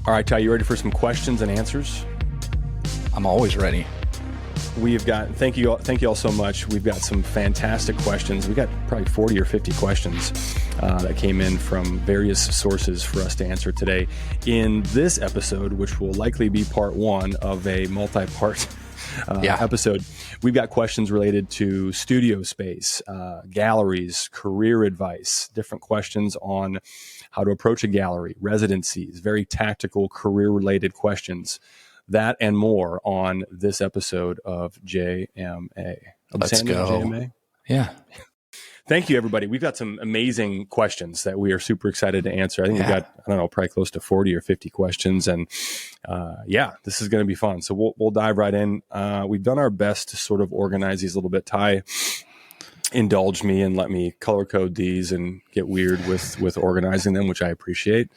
All right, Ty, you ready for some questions and answers? I'm always ready. We've got, thank you all so much. We've got some fantastic questions. We got probably 40 or 50 questions that came in from various sources for us to answer today. In this episode, which will likely be part one of a multi-part episode, we've got questions related to studio space, galleries, career advice, different questions on how to approach a gallery, residencies, very tactical career-related questions. That and more on this episode of JMA. Let's go. JMA? Yeah. Thank you, everybody. We've got some amazing questions that we are super excited to answer. I think we've got, probably close to 40 or 50 questions. And this is going to be fun. So we'll dive right in. We've done our best to sort of organize these a little bit. Ty indulged me and let me color code these and get weird with organizing them, which I appreciate.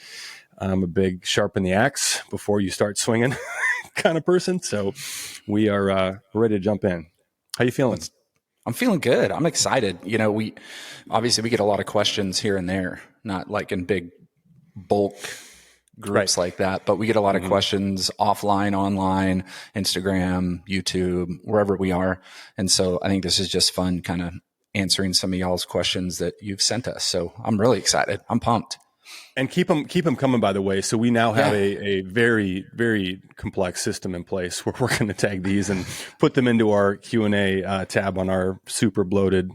I'm a big sharpen the axe before you start swinging kind of person. So we are ready to jump in. How you feeling? I'm feeling good. I'm excited. You know, we get a lot of questions here and there, not like in big bulk groups like that, but we get a lot of questions offline, online, Instagram, YouTube, wherever we are. And so I think this is just fun kind of answering some of y'all's questions that you've sent us. So I'm really excited. I'm pumped. And keep them coming, by the way. So we now have a very, very complex system in place where we're going to tag these and put them into our Q&A tab on our super bloated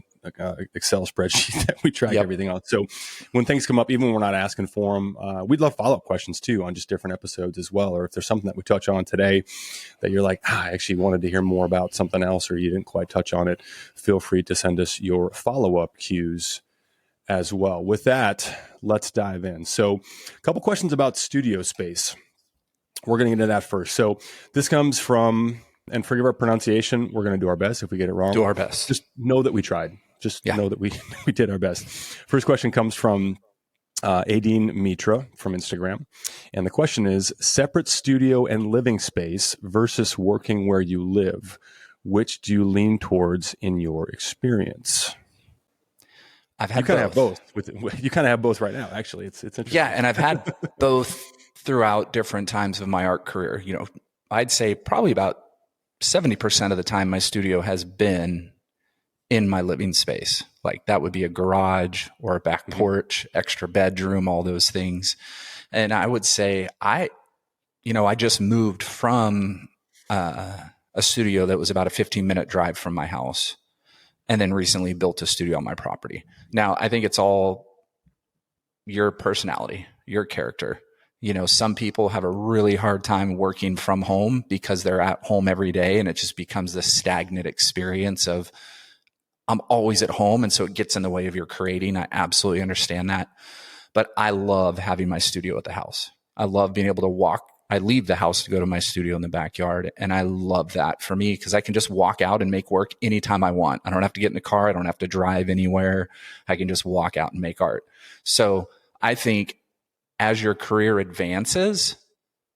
Excel spreadsheet that we track everything on. So when things come up, even when we're not asking for them, we'd love follow-up questions too on just different episodes as well. Or if there's something that we touch on today that you're like, I actually wanted to hear more about something else, or you didn't quite touch on it, feel free to send us your follow-up cues as well. With that, let's dive in. So a couple questions about studio space. We're going to get into that first. So this comes from, and forgive our pronunciation, we're going to do our best. If we get it wrong, do our best. Just know that we tried. Just know that we did our best. First question comes from Adine Mitra from Instagram. And the question is, separate studio and living space versus working where you live. Which do you lean towards in your experience? I've had both. You kind of have both right now, actually. It's interesting. Yeah, and I've had both throughout different times of my art career. You know, I'd say probably about 70% of the time my studio has been in my living space. Like that would be a garage or a back porch, extra bedroom, all those things. And I would say I just moved from a studio that was about a 15-minute drive from my house, and then recently built a studio on my property. Now, I think it's all your personality, your character. You know, some people have a really hard time working from home because they're at home every day, and it just becomes this stagnant experience of, I'm always at home, and so it gets in the way of your creating. I absolutely understand that. But I love having my studio at the house. I love being able to walk. I leave the house to go to my studio in the backyard. And I love that for me because I can just walk out and make work anytime I want. I don't have to get in a car. I don't have to drive anywhere. I can just walk out and make art. So I think as your career advances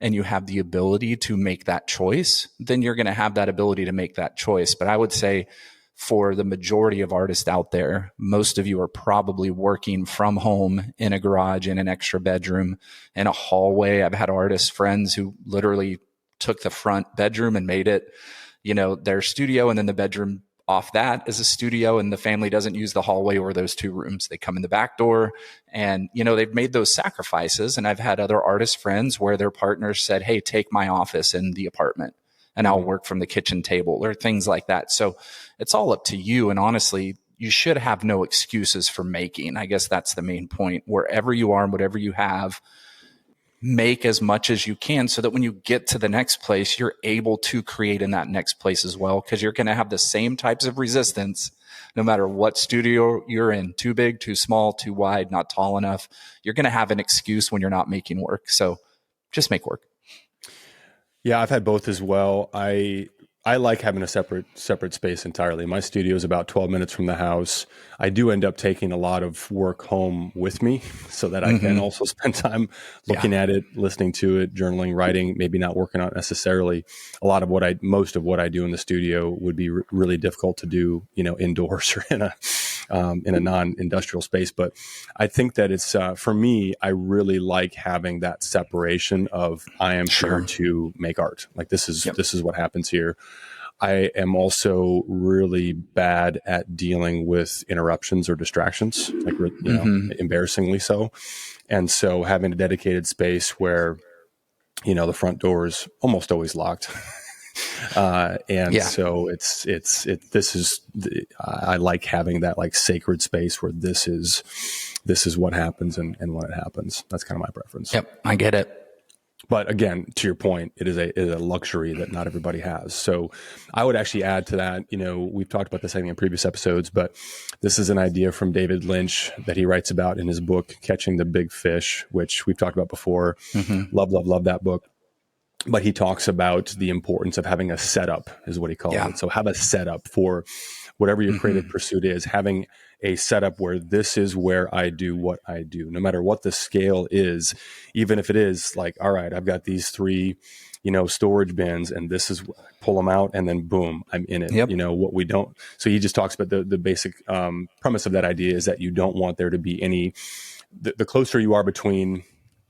and you have the ability to make that choice, then you're going to have that ability to make that choice. But I would say for the majority of artists out there, most of you are probably working from home in a garage, in an extra bedroom, in a hallway. I've had artist friends who literally took the front bedroom and made it, their studio, and then the bedroom off that is a studio, and the family doesn't use the hallway or those two rooms. They come in the back door, and, they've made those sacrifices. And I've had other artist friends where their partners said, hey, take my office in the apartment, and I'll work from the kitchen table, or things like that. So it's all up to you. And honestly, you should have no excuses for making. I guess that's the main point. Wherever you are and whatever you have, make as much as you can so that when you get to the next place, you're able to create in that next place as well, because you're going to have the same types of resistance no matter what studio you're in. Too big, too small, too wide, not tall enough. You're going to have an excuse when you're not making work. So just make work. Yeah, I've had both as well. I like having a separate space entirely. My studio is about 12 minutes from the house. I do end up taking a lot of work home with me so that I can also spend time looking at it, listening to it, journaling, writing, maybe not working on it necessarily. Most of what I do in the studio would be really difficult to do, indoors or in in a non-industrial space. But I think that it's, for me, I really like having that separation of I am here to make art. Like this is what happens here. I am also really bad at dealing with interruptions or distractions, like, embarrassingly so. And so having a dedicated space where, the front door is almost always locked. So I like having that like sacred space where this is what happens and when it happens. That's kind of my preference. Yep. I get it. But again, to your point, it is a luxury that not everybody has. So I would actually add to that, we've talked about this, I think, in previous episodes, but this is an idea from David Lynch that he writes about in his book, Catching the Big Fish, which we've talked about before. Love that book. But he talks about the importance of having a setup, is what he calls it. So have a setup for whatever your creative pursuit is, having a setup where this is where I do what I do, no matter what the scale is, even if it is like, all right, I've got these 3, storage bins and this is, pull them out and then boom, I'm in it. What we don't. So he just talks about the basic premise of that idea is that you don't want there to be any, the closer you are between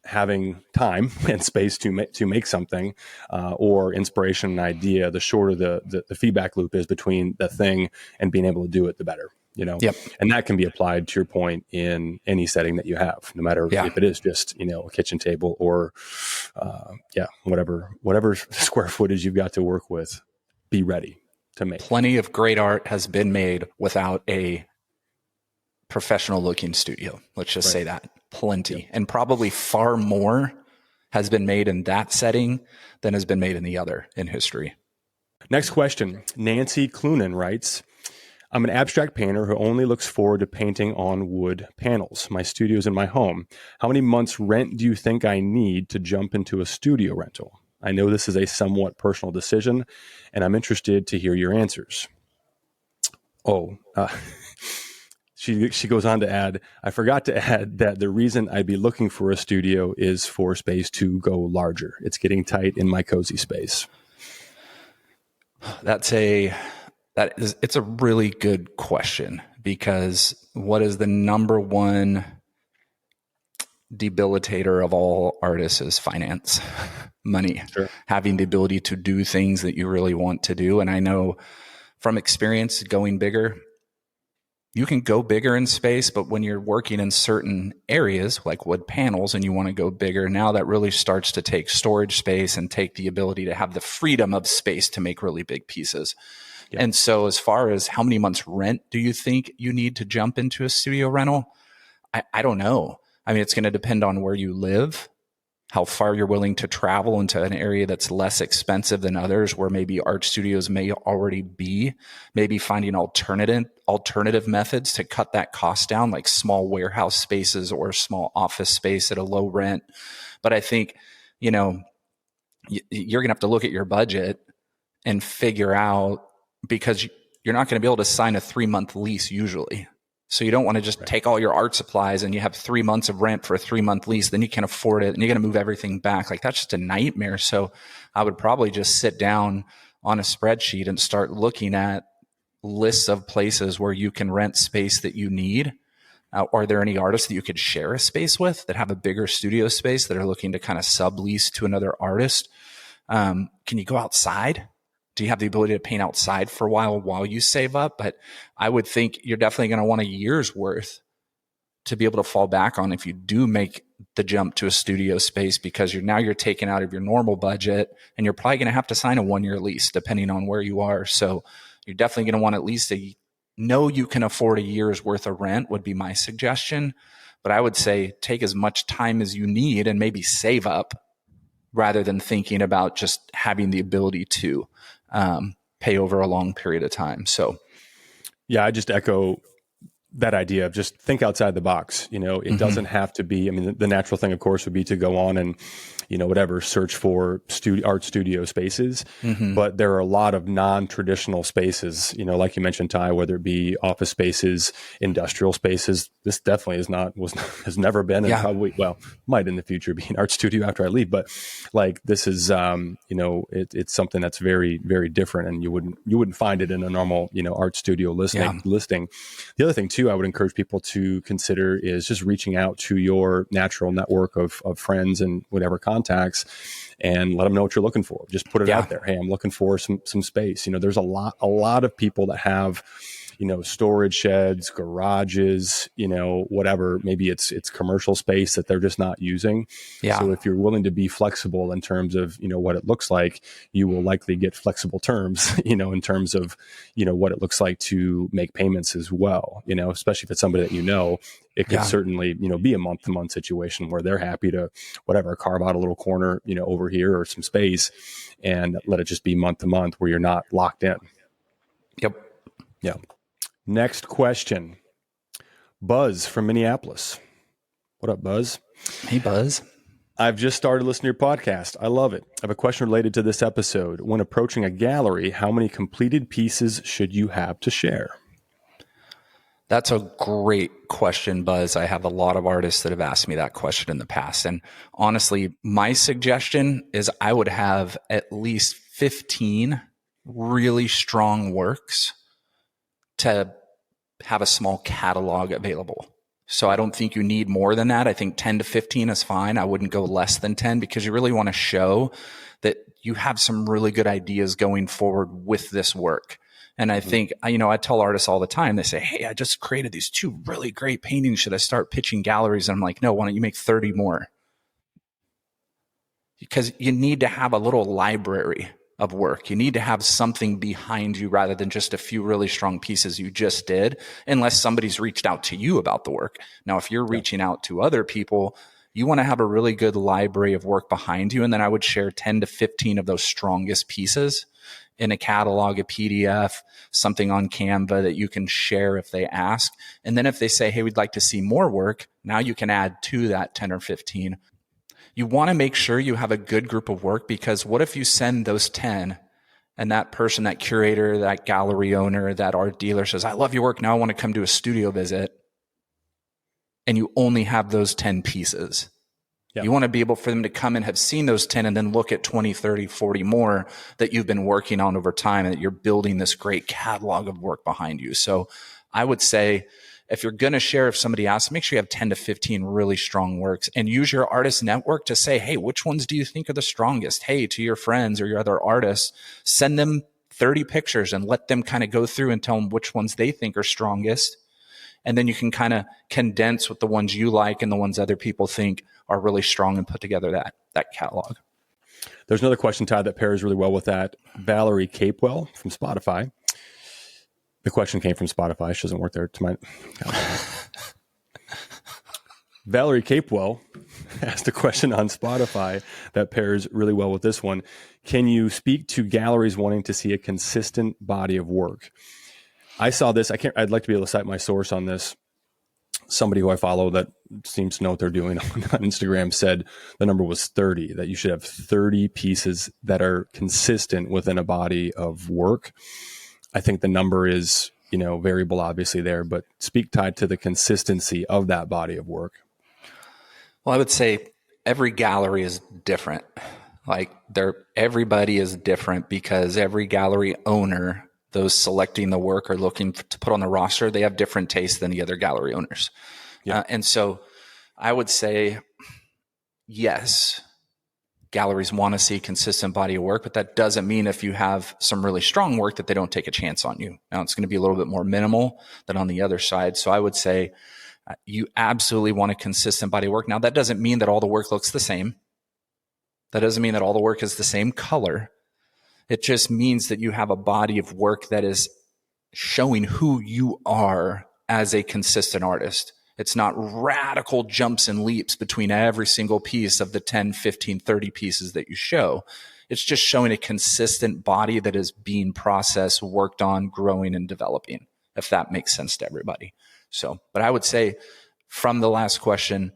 having time and space to make something or inspiration and idea, the shorter the feedback loop is between the thing and being able to do it, the better. And that can be applied, to your point, in any setting that you have, no matter if it is just, a kitchen table or, whatever square footage you've got to work with, be ready to make. Plenty of great art has been made without a professional looking studio. Let's just say that. Plenty. And probably far more has been made in that setting than has been made in the other in history. Next question. Nancy Clunan writes, I'm an abstract painter who only looks forward to painting on wood panels. My studio is in my home. How many months rent do you think I need to jump into a studio rental? I know this is a somewhat personal decision, and I'm interested to hear your answers. She goes on to add, I forgot to add that the reason I'd be looking for a studio is for space to go larger. It's getting tight in my cozy space. It's a really good question, because what is the number one debilitator of all artists is finance, money, having the ability to do things that you really want to do. And I know from experience going bigger, you can go bigger in space, but when you're working in certain areas like wood panels and you want to go bigger, now that really starts to take storage space and take the ability to have the freedom of space to make really big pieces. Yeah. And so as far as how many months rent do you think you need to jump into a studio rental? I don't know. I mean, it's going to depend on where you live, how far you're willing to travel into an area that's less expensive than others, where maybe art studios may already be, maybe finding alternative methods to cut that cost down, like small warehouse spaces or small office space at a low rent. But I think, you're going to have to look at your budget and figure out, because you're not going to be able to sign a 3-month lease usually. So you don't want to just take all your art supplies and you have 3 months of rent for a 3-month lease, then you can't afford it and you're going to move everything back. Like, that's just a nightmare. So I would probably just sit down on a spreadsheet and start looking at lists of places where you can rent space that you need. Are there any artists that you could share a space with that have a bigger studio space that are looking to kind of sublease to another artist? Can you go outside? Do you have the ability to paint outside for a while you save up? But I would think you're definitely going to want a year's worth to be able to fall back on if you do make the jump to a studio space, because you're taking out of your normal budget, and you're probably going to have to sign a 1-year lease depending on where you are. So you're definitely going to want at least know you can afford a year's worth of rent would be my suggestion. But I would say take as much time as you need and maybe save up, rather than thinking about just having the ability to pay over a long period of time. So, yeah, I just echo that idea of just think outside the box. It doesn't have to be, I mean, the natural thing, of course, would be to go on and, search for art studio spaces. But there are a lot of non-traditional spaces, like you mentioned, Ty, whether it be office spaces, industrial spaces. This definitely has never been, and probably, might in the future be an art studio after I leave. But like, this is, it's something that's very, very different, and you wouldn't find it in a normal, art studio listing. The other thing too too, I would encourage people to consider is just reaching out to your natural network of friends and whatever contacts, and let them know what you're looking for. Just put it out there. Hey, I'm looking for some space. There's a lot of people that have, storage sheds, garages, whatever. Maybe it's commercial space that they're just not using. Yeah. So if you're willing to be flexible in terms of, what it looks like, you will likely get flexible terms, in terms of, what it looks like to make payments as well, especially if it's somebody that, it could certainly, be a month-to-month situation where they're happy to carve out a little corner, over here or some space and let it just be month-to-month where you're not locked in. Yep. Yeah. Next question. Buzz from Minneapolis. What up, Buzz? Hey, Buzz. I've just started listening to your podcast. I love it. I have a question related to this episode. When approaching a gallery, how many completed pieces should you have to share? That's a great question, Buzz. I have a lot of artists that have asked me that question in the past. And honestly, my suggestion is I would have at least 15 really strong works to have a small catalog available. So I don't think you need more than that. I think 10 to 15 is fine. I wouldn't go less than 10 because you really want to show that you have some really good ideas going forward with this work. And I think, I tell artists all the time, they say, hey, I just created these 2 really great paintings. Should I start pitching galleries? And I'm like, no, why don't you make 30 more? Because you need to have a little library of work. You need to have something behind you rather than just a few really strong pieces you just did, unless somebody's reached out to you about the work. Now, if you're reaching out to other people, you want to have a really good library of work behind you. And then I would share 10 to 15 of those strongest pieces in a catalog, a PDF, something on Canva that you can share if they ask. And then if they say, hey, we'd like to see more work, now you can add to that 10 or 15. You want to make sure you have a good group of work, because what if you send those 10 and that person, that curator, that gallery owner, that art dealer says, I love your work. Now I want to come to a studio visit. And you only have those 10 pieces. Yep. You want to be able for them to come and have seen those 10 and then look at 20, 30, 40 more that you've been working on over time, and that you're building this great catalog of work behind you. So I would say, if you're going to share, if somebody asks, make sure you have 10 to 15 really strong works, and use your artist network to say, hey, which ones do you think are the strongest? Hey, to your friends or your other artists, send them 30 pictures and let them kind of go through and tell them which ones they think are strongest. And then you can kind of condense with the ones you like and the ones other people think are really strong and put together that catalog. There's another question, Todd, that pairs really well with that. Valerie Capewell from Spotify. The question came from Spotify. She doesn't work there tonight. Valerie Capewell asked a question on Spotify that pairs really well with this one. Can you speak to galleries wanting to see a consistent body of work? I saw this. I'd like to be able to cite my source on this. Somebody who I follow that seems to know what they're doing on Instagram said the number was 30, that you should have 30 pieces that are consistent within a body of work. I think the number is, variable obviously there, but speak tied to the consistency of that body of work. Well, I would say every gallery is different. Everybody is different, because every gallery owner, those selecting the work or looking to put on the roster, they have different tastes than the other gallery owners. Yeah. And so I would say, yes, galleries want to see consistent body of work, but that doesn't mean if you have some really strong work that they don't take a chance on you. Now, it's going to be a little bit more minimal than on the other side. So I would say you absolutely want a consistent body of work. Now, that doesn't mean that all the work looks the same. That doesn't mean that all the work is the same color. It just means that you have a body of work that is showing who you are as a consistent artist. It's not radical jumps and leaps between every single piece of the 10, 15, 30 pieces that you show. It's just showing a consistent body that is being processed, worked on, growing, and developing, if that makes sense to everybody. So, but I would say from the last question,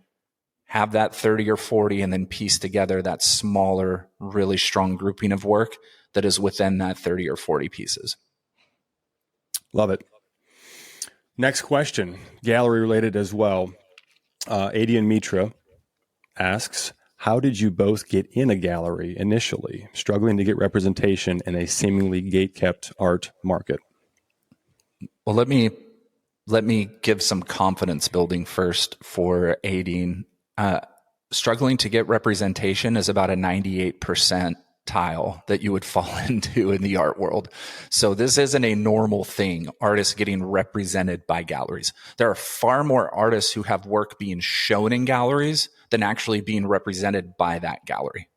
have that 30 or 40 and then piece together that smaller, really strong grouping of work that is within that 30 or 40 pieces. Love it. Next question, gallery related as well. Adian Mitra asks, how did you both get in a gallery initially, struggling to get representation in a seemingly gate-kept art market? Well, let me let me give some confidence building first for aiding. Struggling to get representation is about a 98% tile that you would fall into in the art world. So this isn't a normal thing, artists getting represented by galleries. There are far more artists who have work being shown in galleries than actually being represented by that gallery.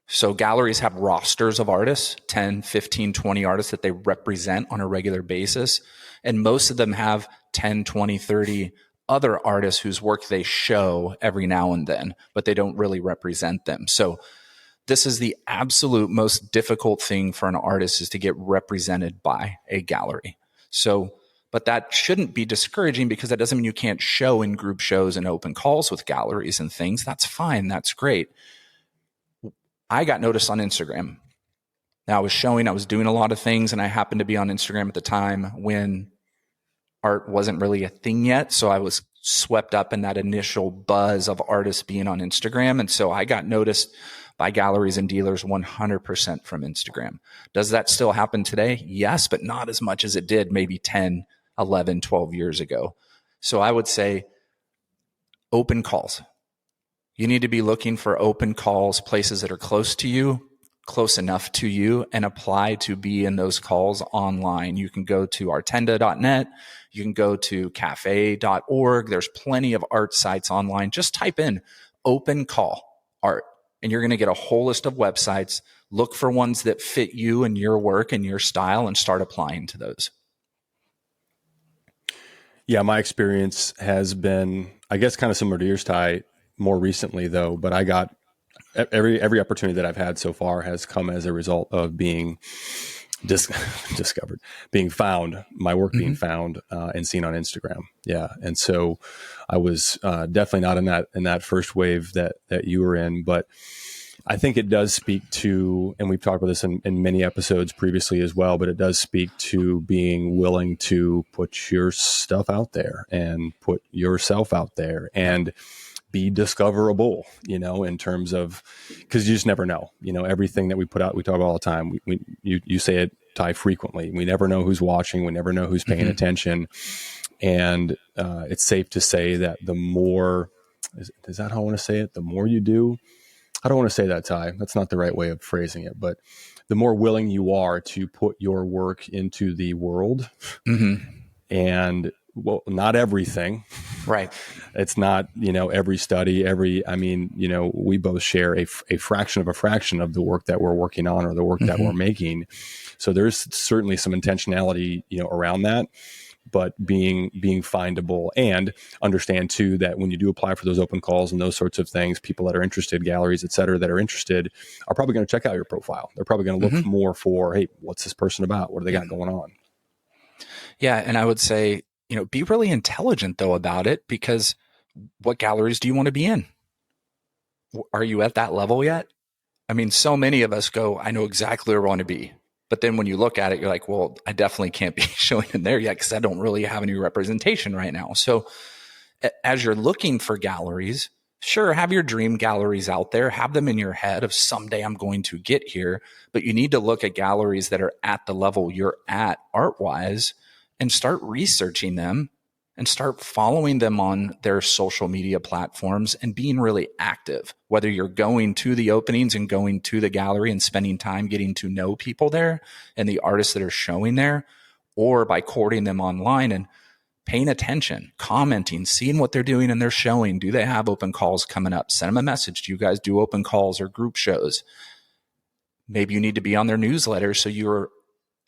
So galleries have rosters of artists, 10, 15, 20 artists that they represent on a regular basis. And most of them have 10, 20, 30 other artists whose work they show every now and then, but they don't really represent them. So this is the absolute most difficult thing for an artist, is to get represented by a gallery. So, but that shouldn't be discouraging, because that doesn't mean you can't show in group shows and open calls with galleries and things. That's fine. That's great. I got noticed on Instagram. Now I was doing a lot of things, and I happened to be on Instagram at the time when art wasn't really a thing yet. So I was swept up in that initial buzz of artists being on Instagram. And so I got noticed by galleries and dealers 100% from Instagram. Does that still happen today? Yes, but not as much as it did maybe 10, 11, 12 years ago. So I would say open calls. You need to be looking for open calls, places that are close to you, close enough to you, and apply to be in those calls online. You can go to artenda.net. You can go to cafe.org. There's plenty of art sites online. Just type in open call art, and you're going to get a whole list of websites. Look for ones that fit you and your work and your style, and start applying to those. Yeah, my experience has been, I guess, kind of similar to yours, Ty, more recently though, but I got every opportunity that I've had so far has come as a result of being discovered, being found, my work being found and seen on Instagram. Yeah. And so I was definitely not in that first wave that you were in, but I think it does speak to, and we've talked about this in many episodes previously as well, but it does speak to being willing to put your stuff out there and put yourself out there and be discoverable, in terms of, because you just never know, everything that we put out, we talk about all the time. You say it, Ty, frequently. We never know who's watching. We never know who's paying attention. And it's safe to say that the more, is that how I want to say it? The more you do, I don't want to say that, Ty. That's not the right way of phrasing it, but the more willing you are to put your work into the world, and well, not everything, right? It's not, every study, we both share a fraction of the work that we're working on or the work that we're making. So there's certainly some intentionality, around that, but being findable, and understand too that when you do apply for those open calls and those sorts of things, people that are interested, galleries, et cetera, that are interested are probably going to check out your profile. They're probably going to look more for, hey, what's this person about? What do they got going on? Yeah. And I would say, be really intelligent though about it, because what galleries do you want to be in? Are you at that level yet? I mean, so many of us go, I know exactly where I want to be. But then when you look at it, you're like, well, I definitely can't be showing in there yet, because I don't really have any representation right now. So as you're looking for galleries, sure, have your dream galleries out there, have them in your head of someday I'm going to get here, but you need to look at galleries that are at the level you're at art-wise and start researching them and start following them on their social media platforms and being really active, whether you're going to the openings and going to the gallery and spending time getting to know people there and the artists that are showing there, or by courting them online and paying attention, commenting, seeing what they're doing and they're showing. Do they have open calls coming up? Send them a message. Do you guys do open calls or group shows? Maybe you need to be on their newsletter so you're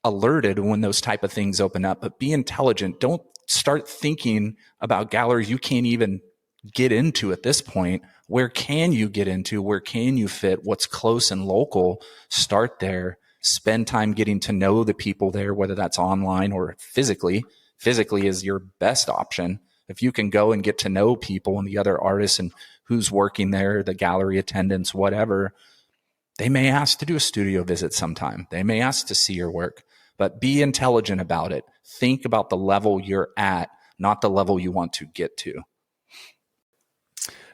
alerted when those type of things open up, but be intelligent. Don't start thinking about galleries you can't even get into at this point. Where can you get into? Where can you fit? What's close and local? Start there. Spend time getting to know the people there, whether that's online or physically. Physically is your best option. If you can go and get to know people and the other artists and who's working there, the gallery attendants, whatever, they may ask to do a studio visit sometime. They may ask to see your work, but be intelligent about it. Think about the level you're at, not the level you want to get to.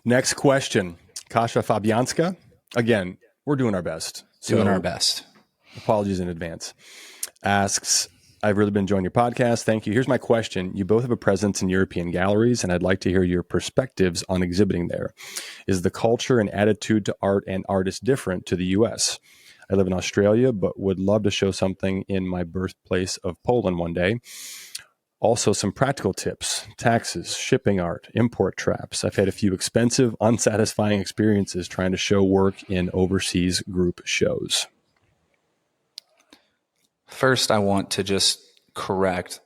Next question, Kasia Fabianska. Again, we're doing our best. Doing our best. Apologies in advance. Asks, I've really been enjoying your podcast. Thank you. Here's my question. You both have a presence in European galleries, and I'd like to hear your perspectives on exhibiting there. Is the culture and attitude to art and artists different to the U.S.? I live in Australia, but would love to show something in my birthplace of Poland one day. Also, some practical tips: taxes, shipping art, import traps. I've had a few expensive, unsatisfying experiences trying to show work in overseas group shows. First, I want to just correct.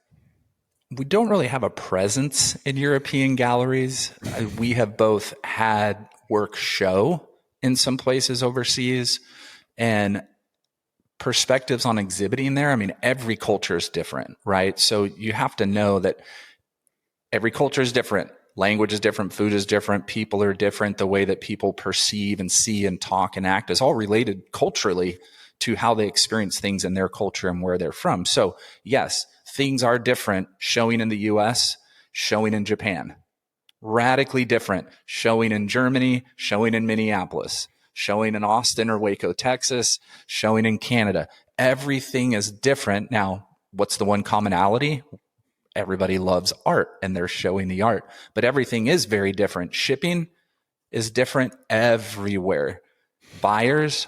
We don't really have a presence in European galleries. We have both had work show in some places overseas, and perspectives on exhibiting there. I mean, every culture is different, right? So you have to know that every culture is different. Language is different. Food is different. People are different. The way that people perceive and see and talk and act is all related culturally to how they experience things in their culture and where they're from. So yes, things are different showing in the US, showing in Japan. Radically different showing in Germany, showing in Minneapolis, showing in Austin or Waco, Texas, showing in Canada. Everything is different. Now, what's the one commonality? Everybody loves art and they're showing the art, but everything is very different. Shipping is different everywhere. Buyers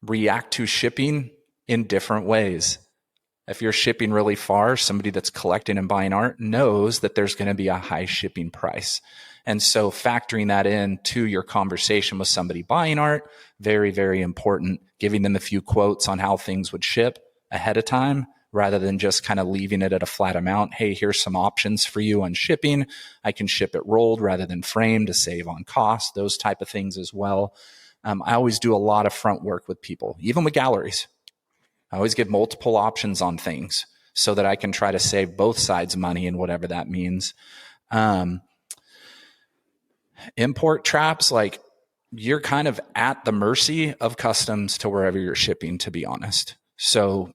react to shipping in different ways. If you're shipping really far, somebody that's collecting and buying art knows that there's going to be a high shipping price. And so factoring that into your conversation with somebody buying art, very, very important. Giving them a few quotes on how things would ship ahead of time, rather than just kind of leaving it at a flat amount. Hey, here's some options for you on shipping. I can ship it rolled rather than framed to save on cost, those type of things as well. I always do a lot of front work with people, even with galleries. I always give multiple options on things so that I can try to save both sides money and whatever that means. Import traps, like you're kind of at the mercy of customs to wherever you're shipping, to be honest. So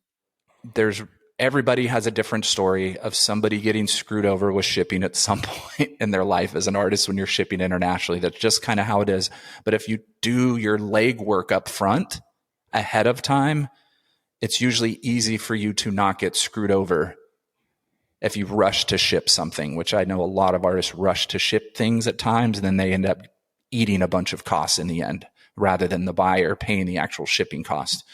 everybody has a different story of somebody getting screwed over with shipping at some point in their life as an artist when you're shipping internationally. That's just kind of how it is. But if you do your legwork up front ahead of time, it's usually easy for you to not get screwed over if you rush to ship something, which I know a lot of artists rush to ship things at times, and then they end up eating a bunch of costs in the end rather than the buyer paying the actual shipping cost.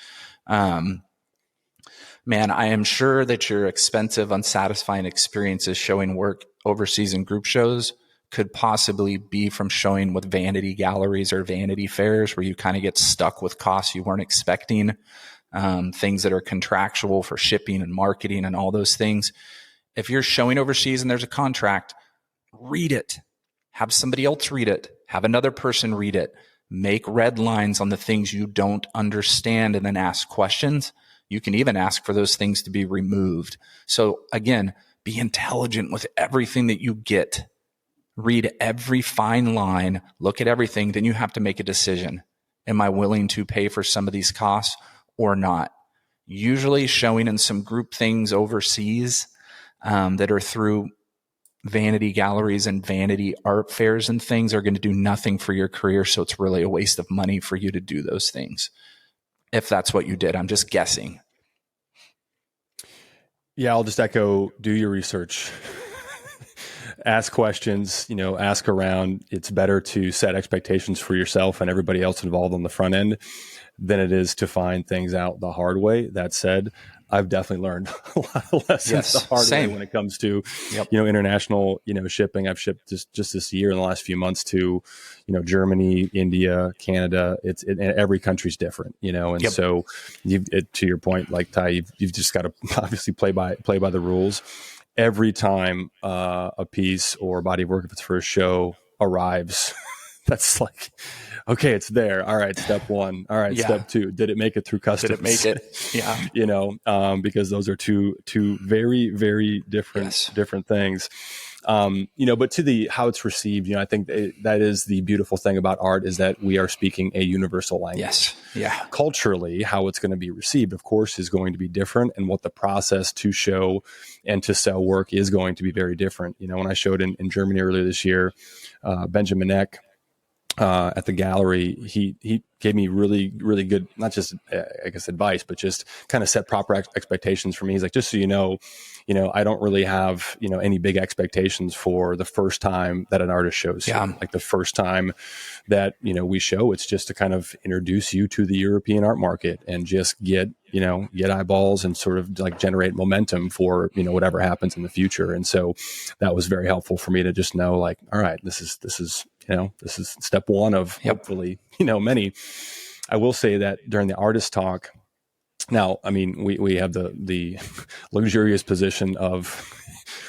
Man, I am sure that your expensive, unsatisfying experiences showing work overseas in group shows could possibly be from showing with vanity galleries or vanity fairs, where you kind of get stuck with costs you weren't expecting, things that are contractual for shipping and marketing and all those things. If you're showing overseas and there's a contract, read it. Have somebody else read it. Have another person read it. Make red lines on the things you don't understand and then ask questions. You can even ask for those things to be removed. So again, be intelligent with everything that you get. Read every fine line, look at everything, then you have to make a decision. Am I willing to pay for some of these costs or not? Usually showing in some group things overseas that are through vanity galleries and vanity art fairs and things are going to do nothing for your career. So it's really a waste of money for you to do those things. If that's what you did, I'm just guessing. Yeah, I'll just echo, do your research. Ask questions, ask around. It's better to set expectations for yourself and everybody else involved on the front end than it is to find things out the hard way. That said, I've definitely learned a lot of lessons the hard way when it comes to, international, shipping. I've shipped just this year in the last few months to, Germany, India, Canada. And every country's different, and so to your point, like Ty, you've just got to obviously play by the rules. Every time a piece or body of work, if it's for a show, arrives, that's like, okay, it's there. All right, step one. All right, step two. Did it make it through customs? Did it make it? Yeah. Because those are two very, very different things. But to how it's received, I think that is the beautiful thing about art, is that we are speaking a universal language. Yes. Yeah. Culturally, how it's going to be received, of course, is going to be different, and what the process to show and to sell work is going to be very different. When I showed in Germany earlier this year, Benjamin Eck, at the gallery, he gave me really, really good, not just, I guess, advice, but just kind of set proper expectations for me. He's like, just so you know, I don't really have, any big expectations for the first time that an artist shows here. Like the first time that, we show, it's just to kind of introduce you to the European art market and just get eyeballs and sort of like generate momentum for, whatever happens in the future. And so that was very helpful for me to just know, like, all right, this is step one of hopefully, many. I will say that during the artist talk, now, I mean, we have the luxurious position of,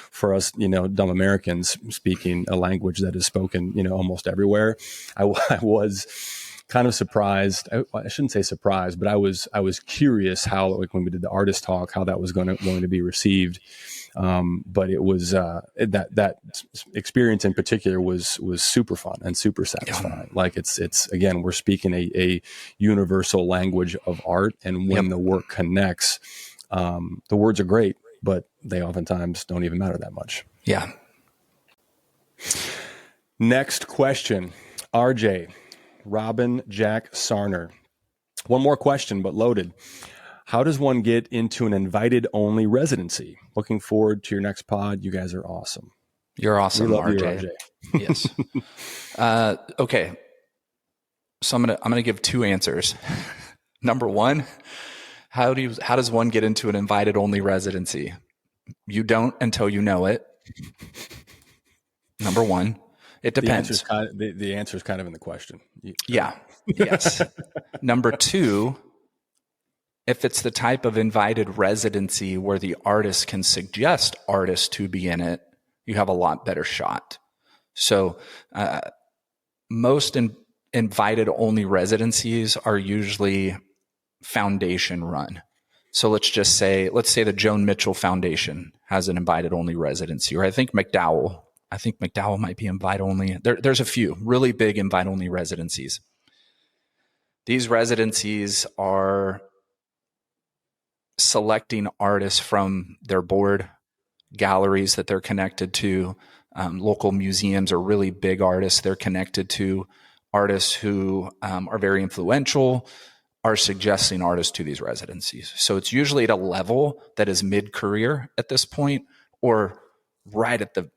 for us, dumb Americans, speaking a language that is spoken, almost everywhere. I was kind of surprised. I shouldn't say surprised, but I was curious how, like, when we did the artist talk, how that was going to be received. But it was that experience in particular was super fun and super satisfying. Like it's again, we're speaking a universal language of art, and when the work connects, the words are great, but they oftentimes don't even matter that much. Yeah. Next question, RJ, Robin Jack Sarner. One more question, but loaded. How does one get into an invited only residency? Looking forward to your next pod. You guys are awesome. You're awesome, we love RJ. You, RJ. Yes. Okay. So I'm gonna give two answers. Number one, how does one get into an invited only residency? You don't until you know it. Number one. It depends. The answer is kind of in the question. Yeah. Yes. Number two, if it's the type of invited residency where the artist can suggest artists to be in it, you have a lot better shot. So most invited only residencies are usually foundation run. So let's say the Joan Mitchell Foundation has an invited only residency, or I think McDowell might be invite only. There's a few really big invite only residencies. These residencies are selecting artists from their board, galleries that they're connected to, local museums or really big artists they're connected to, artists who are very influential, are suggesting artists to these residencies. So it's usually at a level that is mid-career at this point, or right at the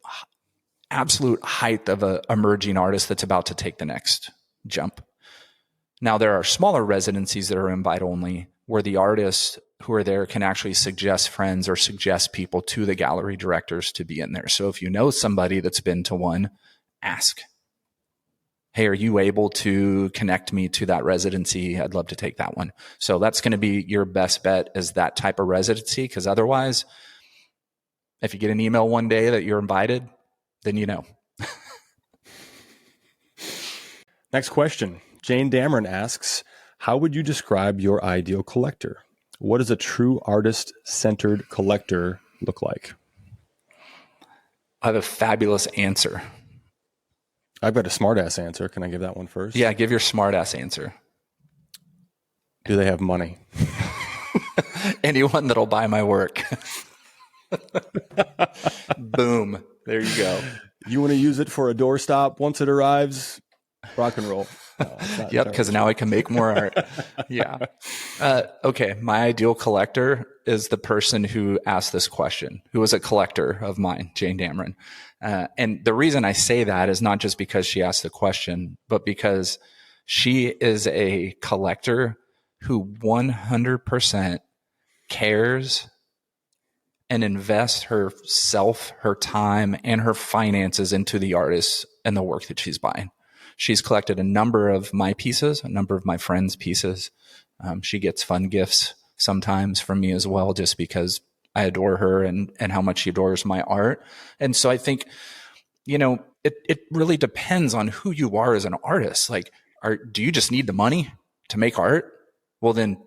absolute height of an emerging artist that's about to take the next jump. Now, there are smaller residencies that are invite only, where the artists who are there can actually suggest friends or suggest people to the gallery directors to be in there. So if you know somebody that's been to one, ask, hey, are you able to connect me to that residency? I'd love to take that one. So that's going to be your best bet, is that type of residency, because otherwise, if you get an email one day that you're invited, then you know. Next question. Jane Dameron asks, how would you describe your ideal collector? What does a true artist-centered collector look like? I have a fabulous answer. I've got a smart-ass answer. Can I give that one first? Yeah, give your smart-ass answer. Do they have money? Anyone that'll buy my work. Boom. There you go. You want to use it for a doorstop once it arrives? Rock and roll. No, yep, because now I can make more art. Yeah. Okay, my ideal collector is the person who asked this question, who was a collector of mine, Jane Dameron. And the reason I say that is not just because she asked the question, but because she is a collector who 100% cares and invests herself, her time, and her finances into the artists and the work that she's buying. She's collected a number of my pieces, a number of my friends' pieces. She gets fun gifts sometimes from me as well, just because I adore her and how much she adores my art. And so I think, it really depends on who you are as an artist. Like, do you just need the money to make art? Well, then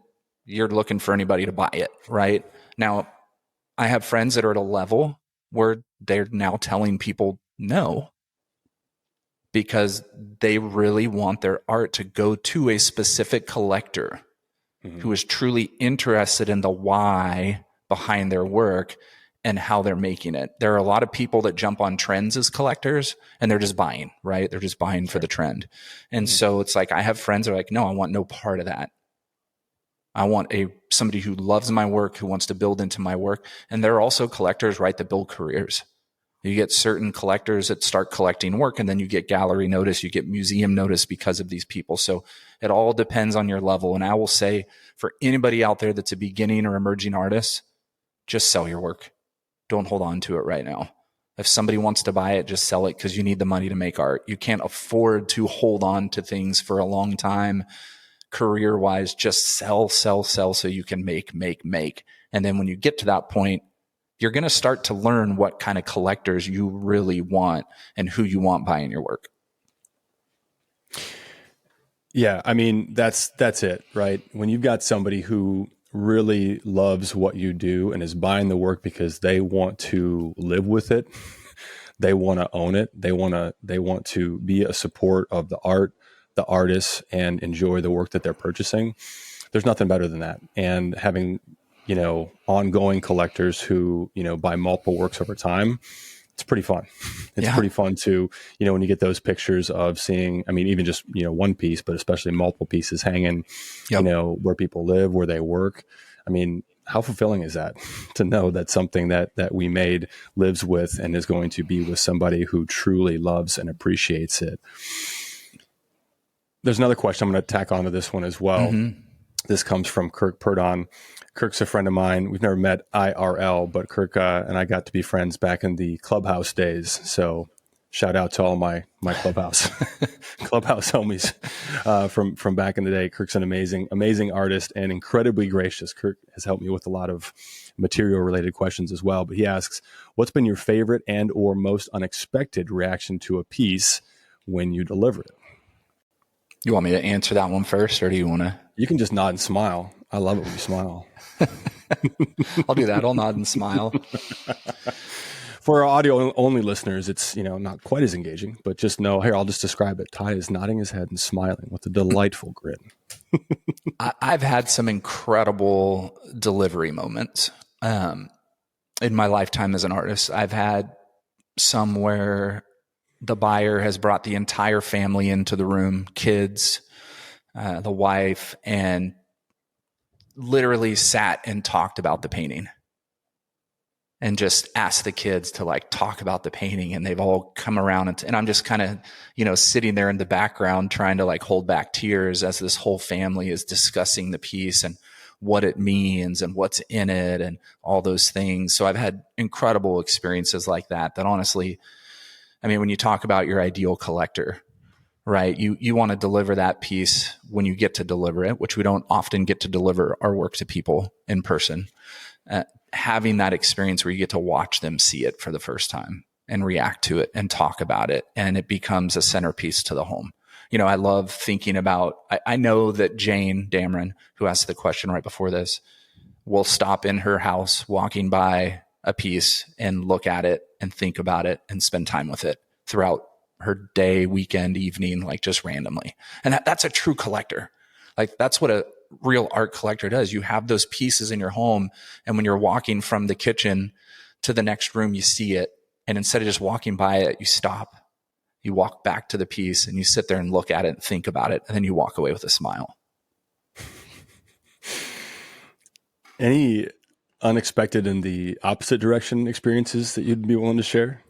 you're looking for anybody to buy it, right? Now, I have friends that are at a level where they're now telling people no, because they really want their art to go to a specific collector who is truly interested in the why behind their work and how they're making it. There are a lot of people that jump on trends as collectors and they're just buying, right? They're just buying for the trend. And so it's like, I have friends that are like, no, I want no part of that. I want somebody who loves my work, who wants to build into my work. And there are also collectors, right, that build careers. You get certain collectors that start collecting work, and then you get gallery notice, you get museum notice because of these people. So it all depends on your level. And I will say, for anybody out there that's a beginning or emerging artist, just sell your work. Don't hold on to it right now. If somebody wants to buy it, just sell it because you need the money to make art. You can't afford to hold on to things for a long time. Career-wise, just sell so you can make. And then when you get to that point, you're going to start to learn what kind of collectors you really want and who you want buying your work. Yeah, I mean, that's it, right? When you've got somebody who really loves what you do and is buying the work because they want to live with it, they want to own it, they want to be a support of the art, the artists, and enjoy the work that they're purchasing. There's nothing better than that. And having, ongoing collectors who, buy multiple works over time, it's pretty fun. It's pretty fun to, when you get those pictures of seeing, I mean, even just, one piece, but especially multiple pieces hanging, where people live, where they work. I mean, how fulfilling is that to know that something that we made lives with and is going to be with somebody who truly loves and appreciates it. There's another question I'm going to tack onto this one as well. Mm-hmm. This comes from Kirk Purdon. Kirk's a friend of mine. We've never met IRL, but Kirk and I got to be friends back in the Clubhouse days. So shout out to all my Clubhouse homies from back in the day. Kirk's an amazing artist and incredibly gracious. Kirk has helped me with a lot of material related questions as well. But he asks, what's been your favorite and or most unexpected reaction to a piece when you deliver it? You want me to answer that one first, or do you want to? You can just nod and smile. I love it when you smile. I'll do that. I'll nod and smile. For our audio only listeners, it's, not quite as engaging, but just know, here, I'll just describe it. Ty is nodding his head and smiling with a delightful grin. I've had some incredible delivery moments in my lifetime as an artist. I've had some where the buyer has brought the entire family into the room, kids, the wife, and literally sat and talked about the painting and just asked the kids to talk about the painting. And they've all come around and I'm just kind of, sitting there in the background trying to hold back tears as this whole family is discussing the piece and what it means and what's in it and all those things. So I've had incredible experiences like that honestly, I mean, when you talk about your ideal collector, right, you want to deliver that piece when you get to deliver it, which we don't often get to deliver our work to people in person. Having that experience where you get to watch them see it for the first time and react to it and talk about it, and it becomes a centerpiece to the home. I love thinking about, I know that Jane Dameron, who asked the question right before this, will stop in her house walking by a piece and look at it and think about it and spend time with it throughout her day, weekend, evening, just randomly. And that's a true collector. That's what a real art collector does. You have those pieces in your home, and when you're walking from the kitchen to the next room, you see it. And instead of just walking by it, you stop, you walk back to the piece and you sit there and look at it and think about it. And then you walk away with a smile. Any unexpected in the opposite direction experiences that you'd be willing to share?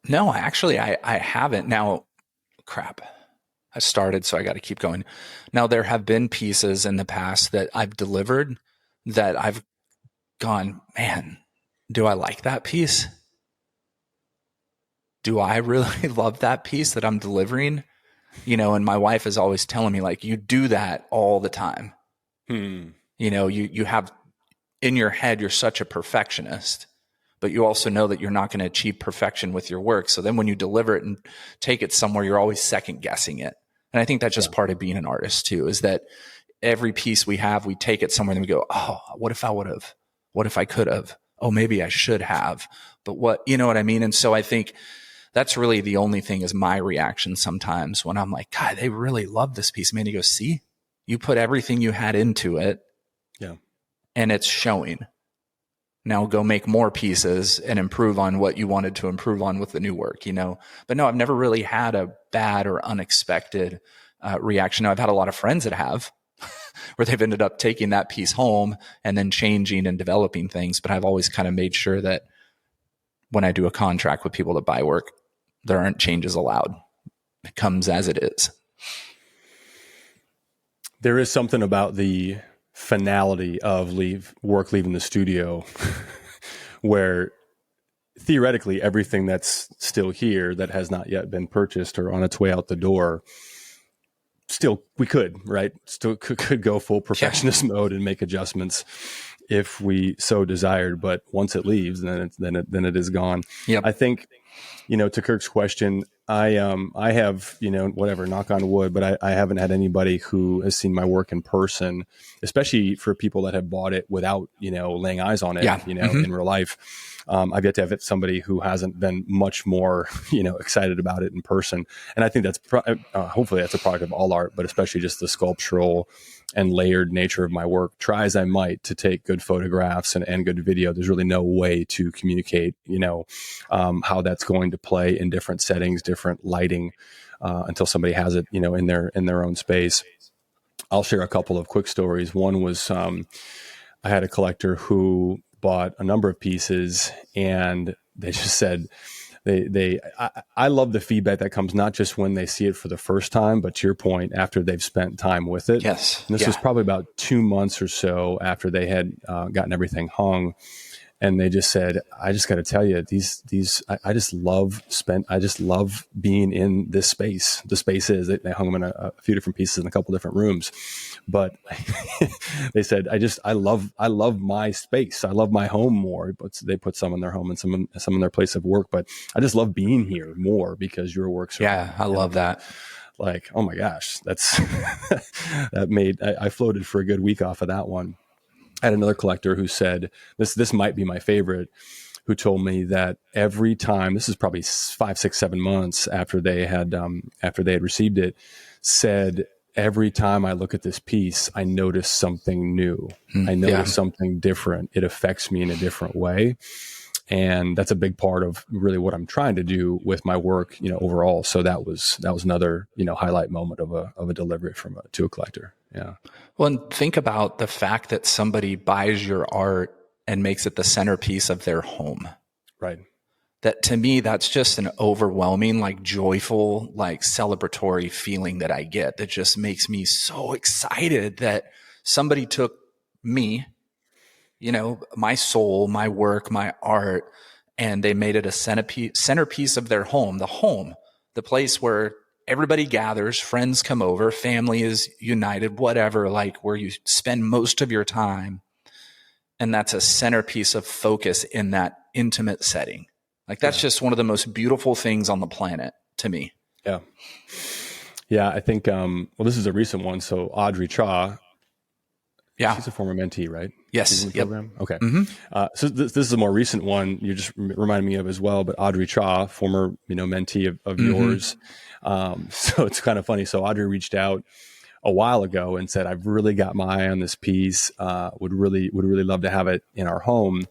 No, I haven't. Now, crap. I started, so I got to keep going. Now, there have been pieces in the past that I've delivered that I've gone, man, do I like that piece? Do I really love that piece that I'm delivering? And my wife is always telling me, you do that all the time. You have in your head, you're such a perfectionist, but you also know that you're not going to achieve perfection with your work. So then when you deliver it and take it somewhere, you're always second guessing it. And I think that's just part of being an artist too, is that every piece we have, we take it somewhere and we go, oh, what if I would have? What if I could have? Oh, maybe I should have. But what, you know what I mean? And so I think that's really the only thing is my reaction sometimes when I'm like, God, they really love this piece. Man, you go, see, you put everything you had into it. Yeah. And it's showing. Now go make more pieces and improve on what you wanted to improve on with the new work, you know? But no, I've never really had a bad or unexpected reaction. Now, I've had a lot of friends that have, where they've ended up taking that piece home and then changing and developing things. But I've always kind of made sure that when I do a contract with people that buy work, there aren't changes allowed. It comes as it is. There is something about the finality of leaving the studio where theoretically everything that's still here that has not yet been purchased or on its way out the door, still we could go full perfectionist mode and make adjustments if we so desired. But once it leaves, then it is gone. Yep. I think, to Kirk's question, I have, whatever, knock on wood, but I haven't had anybody who has seen my work in person, especially for people that have bought it without, laying eyes on it, in real life. I've yet to have somebody who hasn't been much more, excited about it in person. And I think that's hopefully that's a product of all art, but especially just the sculptural and layered nature of my work. Try as I might to take good photographs and good video, there's really no way to communicate, how that's going to play in different settings, different lighting, until somebody has it, in their own space. I'll share a couple of quick stories. One was, I had a collector who bought a number of pieces, and they just said, I love the feedback that comes not just when they see it for the first time, but to your point, after they've spent time with it. Yes. And this was probably about 2 months or so after they had gotten everything hung. And they just said, I just got to tell you, I just love being in this space. The space is, they hung them in a few different pieces in a couple different rooms, but they said, I love my space. I love my home more, but they put some in their home and some in their place of work, but I just love being here more because your works are. Yeah. I love that. Like, oh my gosh, that's, I floated for a good week off of that one. I had another collector who said, this might be my favorite, who told me that every time, this is probably 5, 6, 7 months after they had received it, said, every time I look at this piece, I notice something new. I notice something different. It affects me in a different way. And that's a big part of really what I'm trying to do with my work, overall. So that was another, highlight moment of a delivery to a collector. Yeah. Well, and think about the fact that somebody buys your art and makes it the centerpiece of their home. Right. That, to me, that's just an overwhelming, like joyful, like celebratory feeling that I get that just makes me so excited that somebody took me, my soul, my work, my art, and they made it a centerpiece of their home, the place where everybody gathers, friends come over, family is united, whatever, like where you spend most of your time. And that's a centerpiece of focus in that intimate setting. Like that's just one of the most beautiful things on the planet to me. Yeah. Yeah. I think, this is a recent one. So Audrey Chaw, she's a former mentee, right? Yes. Yep. Okay. Mm-hmm. So this is a more recent one. You just reminded me of as well, but Audrey Chaw, former, mentee of yours. So it's kind of funny. So Audrey reached out a while ago and said, I've really got my eye on this piece. Would really love to have it in our home.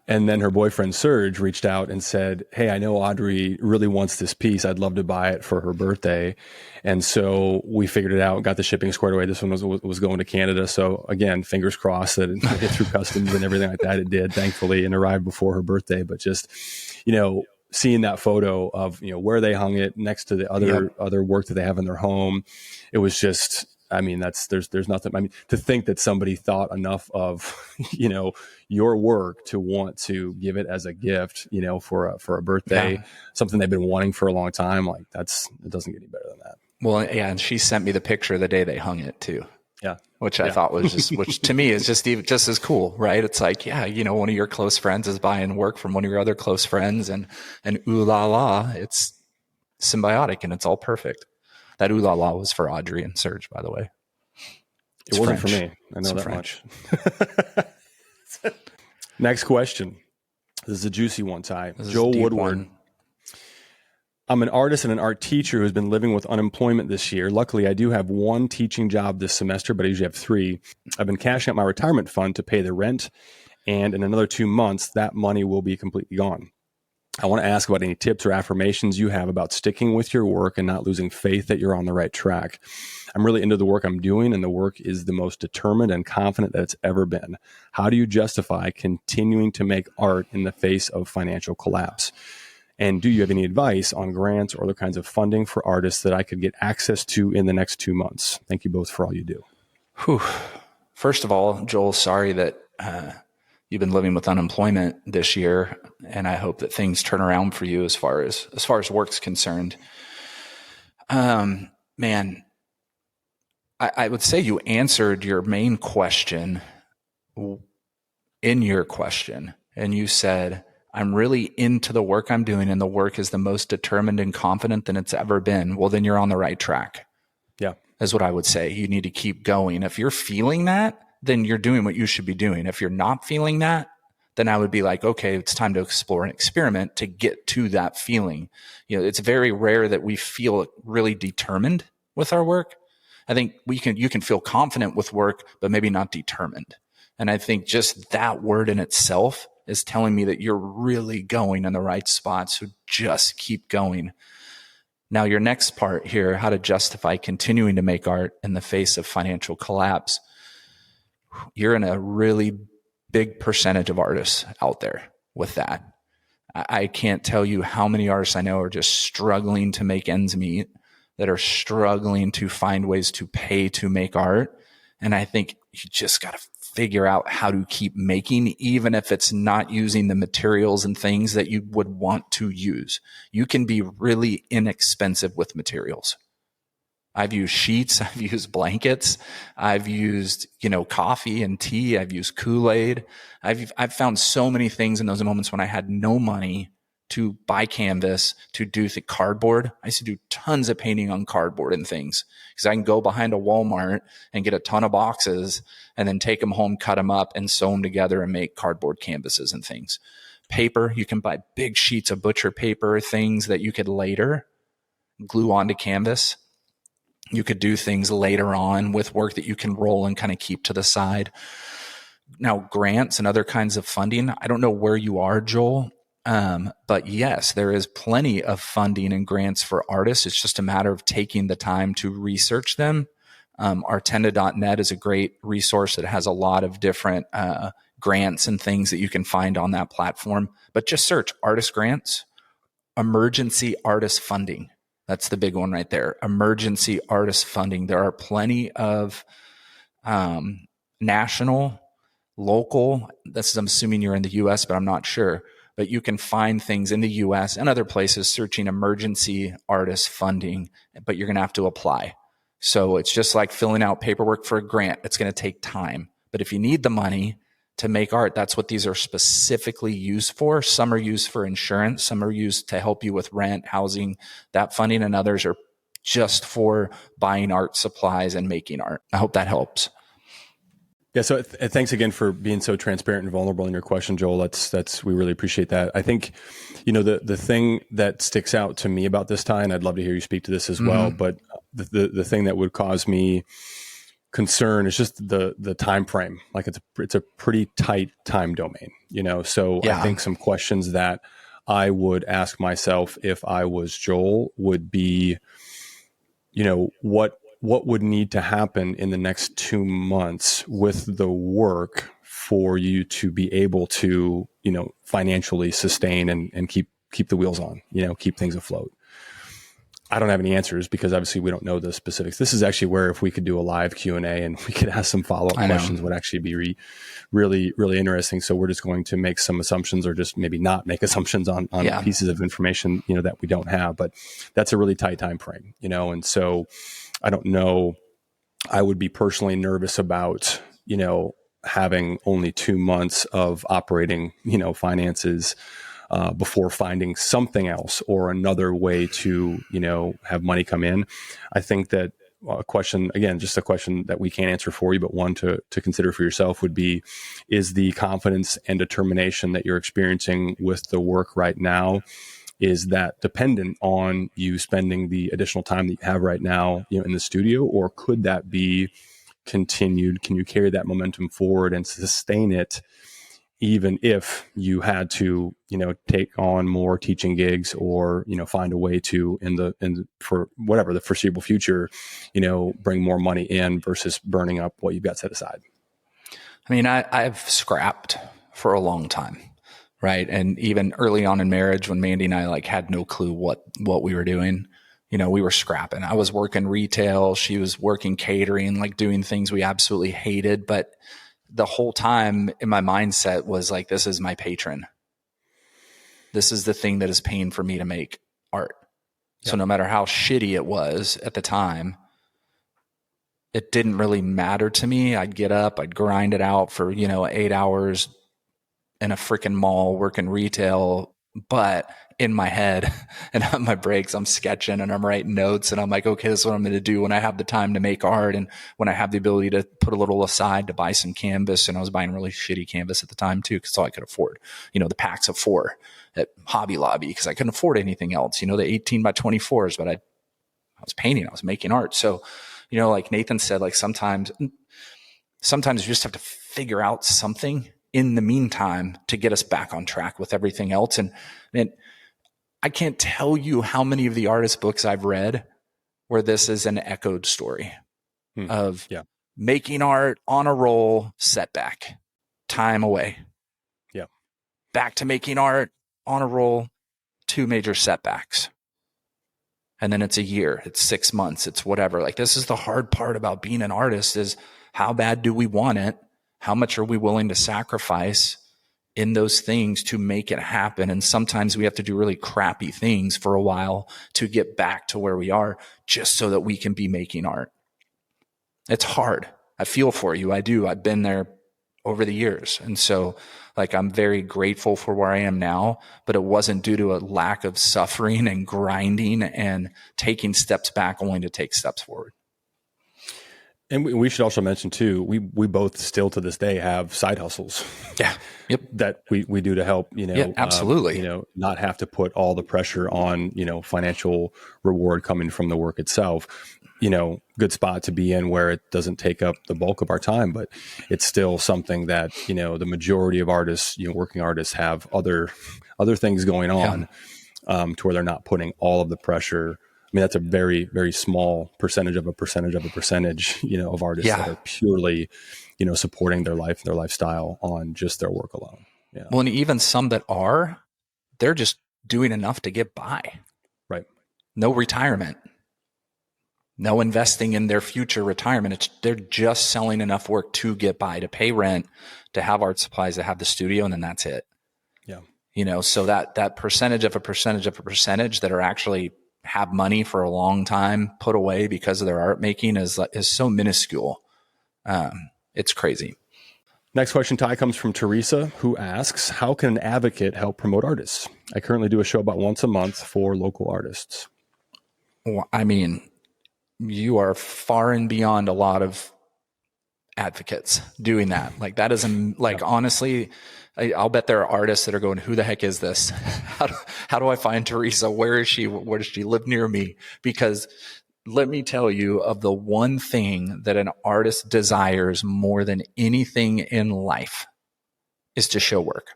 And then her boyfriend Serge reached out and said, hey, I know Audrey really wants this piece. I'd love to buy it for her birthday. And so we figured it out, got the shipping squared away. This one was going to Canada. So again, fingers crossed that it hit through customs and everything like that. It did, thankfully, and arrived before her birthday. But just, seeing that photo of, where they hung it next to the other work that they have in their home, it was just, there's nothing. To think that somebody thought enough of, your work to want to give it as a gift, for a birthday, something they've been wanting for a long time. Like it doesn't get any better than that. Well, yeah. And she sent me the picture the day they hung it too. Yeah. Which I thought was which to me is just as cool, right? It's like, one of your close friends is buying work from one of your other close friends and ooh la la, it's symbiotic and it's all perfect. That ooh la la was for Audrey and Serge, by the way. It wasn't French. For me. I know that French. Much. Next question. This is a juicy one, Ty. Joel Woodward. I'm an artist and an art teacher who has been living with unemployment this year. Luckily, I do have one teaching job this semester, but I usually have 3. I've been cashing out my retirement fund to pay the rent And in another 2 months, that money will be completely gone. I want to ask about any tips or affirmations you have about sticking with your work and not losing faith that you're on the right track. I'm really into the work I'm doing, and the work is the most determined and confident that it's ever been. How do you justify continuing to make art in the face of financial collapse? And do you have any advice on grants or other kinds of funding for artists that I could get access to in the next 2 months? Thank you both for all you do. Whew. First of all, Joel, sorry that you've been living with unemployment this year, and I hope that things turn around for you as far as work's concerned. Man, I would say you answered your main question in your question, and you said, I'm really into the work I'm doing, and the work is the most determined and confident than it's ever been. Well, then you're on the right track. Yeah. Is what I would say. You need to keep going. If you're feeling that, then you're doing what you should be doing. If you're not feeling that, then I would be like, okay, it's time to explore and experiment to get to that feeling. It's very rare that we feel really determined with our work. I think you can feel confident with work, but maybe not determined. And I think just that word in itself is telling me that you're really going in the right spot. So just keep going. Now, your next part here, how to justify continuing to make art in the face of financial collapse. You're in a really big percentage of artists out there with that. I can't tell you how many artists I know are just struggling to make ends meet, that are struggling to find ways to pay to make art. And I think you just got to figure out how to keep making, even if it's not using the materials and things that you would want to use. You can be really inexpensive with materials. I've used sheets. I've used blankets. I've used, coffee and tea. I've used Kool-Aid. I've found so many things in those moments when I had no money to buy canvas, to do the cardboard. I used to do tons of painting on cardboard and things because I can go behind a Walmart and get a ton of boxes and then take them home, cut them up and sew them together and make cardboard canvases and things. Paper, you can buy big sheets of butcher paper, things that you could later glue onto canvas. You could do things later on with work that you can roll and kind of keep to the side. Now, grants and other kinds of funding, I don't know where you are, Joel. But yes, there is plenty of funding and grants for artists. It's just a matter of taking the time to research them. Artenda.net is a great resource that has a lot of different grants and things that you can find on that platform. But just search artist grants, emergency artist funding. That's the big one right there. Emergency artist funding. There are plenty of national, local. This is, I'm assuming you're in the US, but I'm not sure. But you can find things in the US and other places searching emergency artist funding, but you're going to have to apply. So it's just like filling out paperwork for a grant. It's going to take time. But if you need the money to make art, that's what these are specifically used for. Some are used for insurance. Some are used to help you with rent, housing, that funding, and others are just for buying art supplies and making art. I hope that helps. Yeah. So thanks again for being so transparent and vulnerable in your question, Joel. We really appreciate that. I think, the thing that sticks out to me about this tie, and I'd love to hear you speak to this as well, but the thing that would cause me concern is just the time frame. Like it's a pretty tight time domain, so yeah. I think some questions that I would ask myself if I was Joel would be, what would need to happen in the next 2 months with the work for you to be able to, financially sustain and keep the wheels on, keep things afloat. I don't have any answers because obviously we don't know the specifics. This is actually where if we could do a live Q&A and we could ask some follow-up questions would actually be really, really interesting. So we're just going to make some assumptions or just maybe not make assumptions on pieces of information, that we don't have, but that's a really tight time frame, and so I don't know. I would be personally nervous about, having only 2 months of operating, finances before finding something else or another way to, have money come in. I think that a question that we can't answer for you, but one to consider for yourself would be, is the confidence and determination that you're experiencing with the work right now, is that dependent on you spending the additional time that you have right now, in the studio, or could that be continued? Can you carry that momentum forward and sustain it even if you had to, take on more teaching gigs or, find a way to for whatever the foreseeable future, bring more money in versus burning up what you've got set aside? I mean, I've scrapped for a long time, right? And even early on in marriage, when Mandy and I like had no clue what we were doing, we were scrapping. I was working retail. She was working catering, like doing things we absolutely hated. But the whole time in my mindset was like, this is my patron. This is the thing that is paying for me to make art. Yeah. So no matter how shitty it was at the time, it didn't really matter to me. I'd get up, I'd grind it out for, 8 hours in a freaking mall working retail. But in my head and on my breaks, I'm sketching and I'm writing notes and I'm like, okay, this is what I'm going to do when I have the time to make art. And when I have the ability to put a little aside to buy some canvas. And I was buying really shitty canvas at the time too, because all I could afford, the packs of 4 at Hobby Lobby, because I couldn't afford anything else, the 18 by 24s, but I was painting, I was making art. So, like Nathan said, like sometimes you just have to figure out something in the meantime to get us back on track with everything else. And I can't tell you how many of the artist books I've read where this is an echoed story of making art on a roll, setback, time away. Yeah. Back to making art on a roll, 2 major setbacks. And then it's a year, it's 6 months, it's whatever. Like, this is the hard part about being an artist, is how bad do we want it? How much are we willing to sacrifice in those things to make it happen? And sometimes we have to do really crappy things for a while to get back to where we are, just so that we can be making art. It's hard. I feel for you. I do. I've been there over the years. And so, like, I'm very grateful for where I am now, but it wasn't due to a lack of suffering and grinding and taking steps back only to take steps forward. And we should also mention too, we both still to this day have side hustles. Yeah. Yep. That we do to help, absolutely. Not have to put all the pressure on, financial reward coming from the work itself. Good spot to be in where it doesn't take up the bulk of our time, but it's still something that, the majority of artists, working artists have other things going on, to where they're not putting all of the pressure. I mean, that's a very, very small percentage of a percentage of artists that are purely, supporting their life and their lifestyle on just their work alone. Yeah. Well, and even some that they're just doing enough to get by. Right. No retirement, no investing in their future retirement. They're just selling enough work to get by, to pay rent, to have art supplies, to have the studio, and then that's it. Yeah. So that percentage of a percentage of a percentage that are actually have money for a long time put away because of their art making is so minuscule. It's crazy. Next question, Ty, comes from Teresa, who asks, how can an advocate help promote artists? I currently do a show about once a month for local artists. Well, I mean, you are far and beyond a lot of advocates doing that. Like, that is, honestly, I'll bet there are artists that are going, who the heck is this? How do I find Teresa? Where is she? Where does she live near me? Because let me tell you, of the one thing that an artist desires more than anything in life is to show work,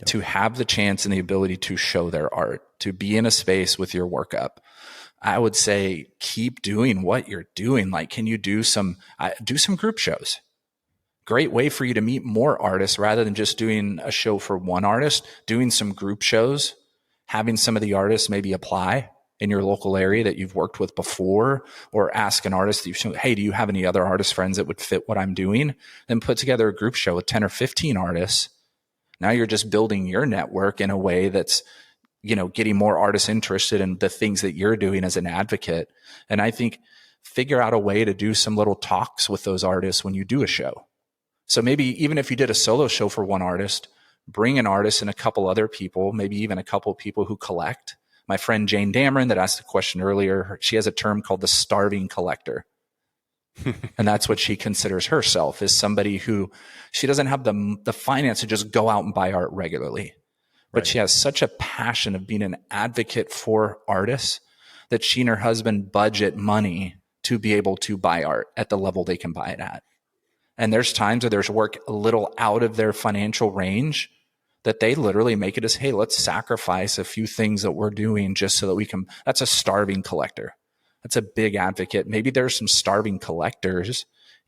to have the chance and the ability to show their art, to be in a space with your work up. I would say keep doing what you're doing. Like, can you do some group shows? Great way for you to meet more artists rather than just doing a show for one artist, doing some group shows, having some of the artists maybe apply in your local area that you've worked with before, or ask an artist, hey, do you have any other artist friends that would fit what I'm doing? Then put together a group show with 10 or 15 artists. Now you're just building your network in a way that's, getting more artists interested in the things that you're doing as an advocate. And I think figure out a way to do some little talks with those artists when you do a show. So maybe even if you did a solo show for one artist, bring an artist and a couple other people, maybe even a couple of people who collect. My friend Jane Dameron that asked the question earlier, she has a term called the starving collector. And that's what she considers herself, is somebody who she doesn't have the finance to just go out and buy art regularly. But she has such a passion of being an advocate for artists that she and her husband budget money to be able to buy art at the level they can buy it at. And there's times where there's work a little out of their financial range that they literally make it as, hey, let's sacrifice a few things that we're doing just so that we can. That's a starving collector. That's a big advocate. Maybe there's some starving collectors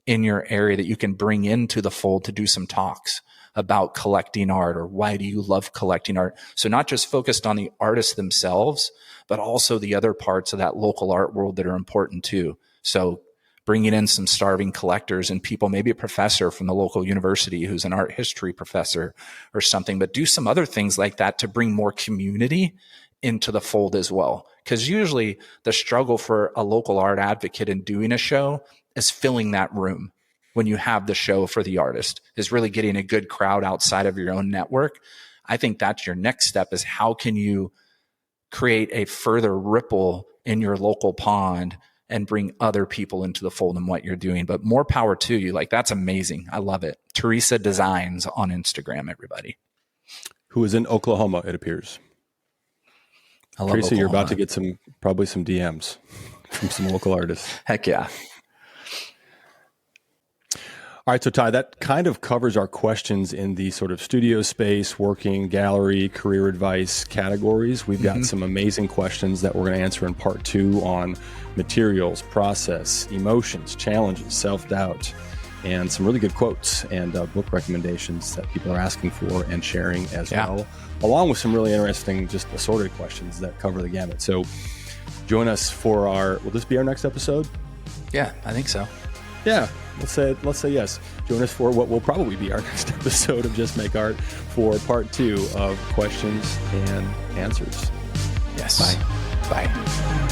in your area that you can bring into the fold to do some talks about collecting art, or why do you love collecting art? So not just focused on the artists themselves, but also the other parts of that local art world that are important too. So bringing in some starving collectors and people, maybe a professor from the local university who's an art history professor or something, but do some other things like that to bring more community into the fold as well. Because usually the struggle for a local art advocate in doing a show is filling that room when you have the show for the artist, is really getting a good crowd outside of your own network. I think that's your next step, is how can you create a further ripple in your local pond and bring other people into the fold in what you're doing. But more power to you. Like, that's amazing. I love it. Teresa Designs on Instagram, everybody. Who is in Oklahoma, it appears. I love Teresa, Oklahoma. you're about to get probably some DMs from some local artists. Heck yeah. All right, so Ty, that kind of covers our questions in the sort of studio space, working, gallery, career advice categories. We've got some amazing questions that we're going to answer in part 2 on materials, process, emotions, challenges, self-doubt, and some really good quotes and book recommendations that people are asking for and sharing as well, along with some really interesting, just assorted questions that cover the gamut. So join us for will this be our next episode? Yeah, I think so. Yeah, let's say yes. Join us for what will probably be our next episode of Just Make Art, for part 2 of questions and answers. Yes. Bye. Bye.